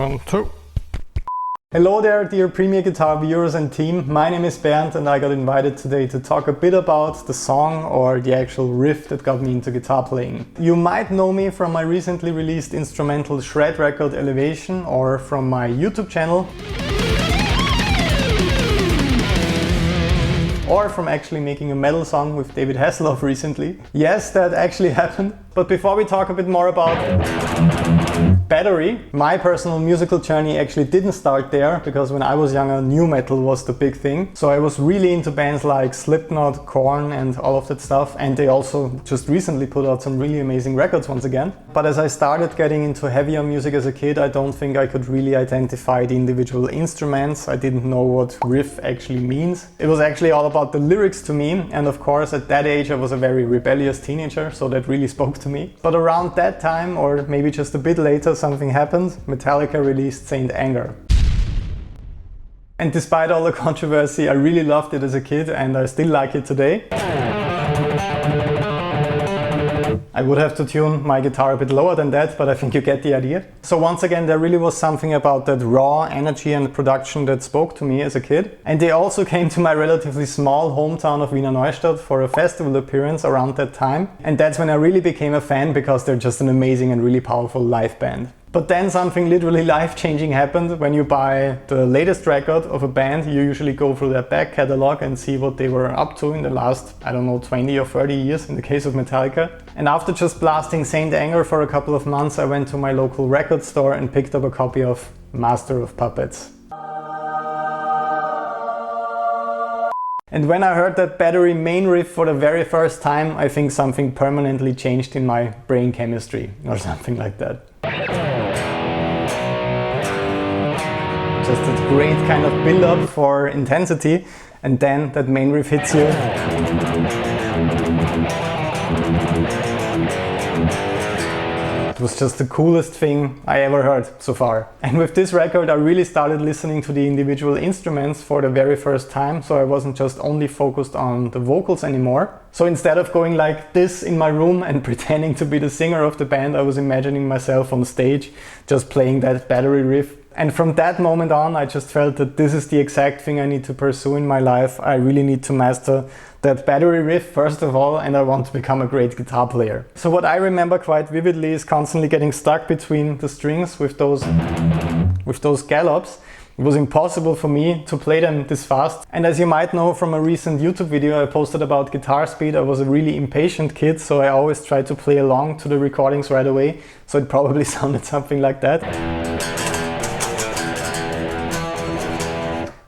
1, 2. Hello there, dear Premier Guitar viewers and team. My name is Bernth and I got invited today to talk a bit about the song or the actual riff that got me into guitar playing. You might know me from my recently released instrumental shred record Elevation or from my YouTube channel, or from actually making a metal song with David Hasselhoff recently. Yes, that actually happened. But before we talk a bit more about Battery, my personal musical journey actually didn't start there, because when I was younger, nu metal was the big thing. So I was really into bands like Slipknot, Korn and all of that stuff, and they also just recently put out some really amazing records once again. But as I started getting into heavier music as a kid, I don't think I could really identify the individual instruments. I didn't know what riff actually means. It was actually all about the lyrics to me, and of course at that age I was a very rebellious teenager, so that really spoke to me. But around that time, or maybe just a bit later, something happened. Metallica released Saint Anger. And despite all the controversy, I really loved it as a kid and I still like it today. I would have to tune my guitar a bit lower than that, but I think you get the idea. So once again, there really was something about that raw energy and production that spoke to me as a kid. And they also came to my relatively small hometown of Wiener Neustadt for a festival appearance around that time. And that's when I really became a fan, because they're just an amazing and really powerful live band. But then something literally life-changing happened. When you buy the latest record of a band, you usually go through their back catalog and see what they were up to in the last, I don't know, 20 or 30 years in the case of Metallica. And after just blasting Saint Anger for a couple of months, I went to my local record store and picked up a copy of Master of Puppets. And when I heard that Battery main riff for the very first time, I think something permanently changed in my brain chemistry or something like that. Just that great kind of build-up for intensity, and then that main riff hits you. It was just the coolest thing I ever heard so far. And with this record I really started listening to the individual instruments for the very first time, so I wasn't just only focused on the vocals anymore. So instead of going like this in my room and pretending to be the singer of the band, I was imagining myself on stage just playing that Battery riff. And from that moment on, I just felt that this is the exact thing I need to pursue in my life. I really need to master that Battery riff first of all, and I want to become a great guitar player. So what I remember quite vividly is constantly getting stuck between the strings with those gallops. It was impossible for me to play them this fast. And as you might know from a recent YouTube video I posted about guitar speed, I was a really impatient kid, so I always tried to play along to the recordings right away. So it probably sounded something like that.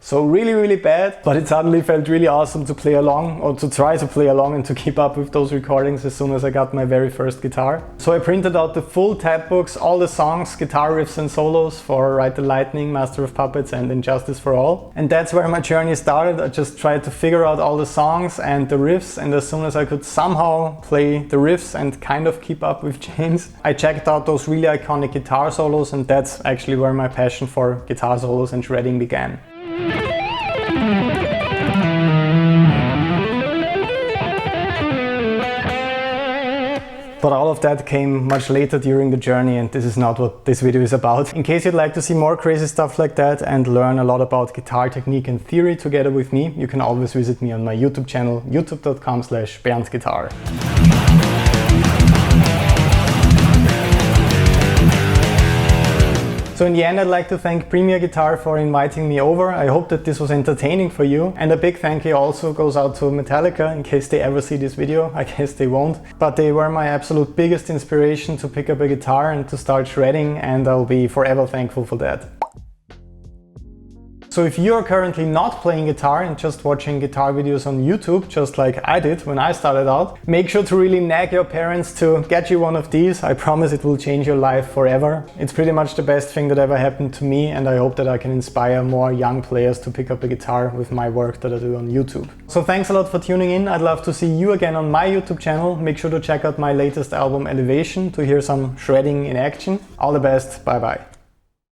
So really bad, but it suddenly felt really awesome to play along, or to try to play along and to keep up with those recordings as soon as I got my very first guitar. So I printed out the full tab books, all the songs, guitar riffs and solos for Ride the Lightning, Master of Puppets and Injustice for All. And that's where my journey started. I just tried to figure out all the songs and the riffs, and as soon as I could somehow play the riffs and kind of keep up with James, I checked out those really iconic guitar solos, and that's actually where my passion for guitar solos and shredding began. But all of that came much later during the journey, and this is not what this video is about. In case you'd like to see more crazy stuff like that and learn a lot about guitar technique and theory together with me, you can always visit me on my YouTube channel, youtube.com/bernthguitar. So in the end, I'd like to thank Premier Guitar for inviting me over. I hope that this was entertaining for you. And a big thank you also goes out to Metallica, in case they ever see this video. I guess they won't. But they were my absolute biggest inspiration to pick up a guitar and to start shredding, and I'll be forever thankful for that. So if you're currently not playing guitar and just watching guitar videos on YouTube, just like I did when I started out, make sure to really nag your parents to get you one of these. I promise it will change your life forever. It's pretty much the best thing that ever happened to me, and I hope that I can inspire more young players to pick up a guitar with my work that I do on YouTube. So thanks a lot for tuning in. I'd love to see you again on my YouTube channel. Make sure to check out my latest album Elevation to hear some shredding in action. All the best, bye bye.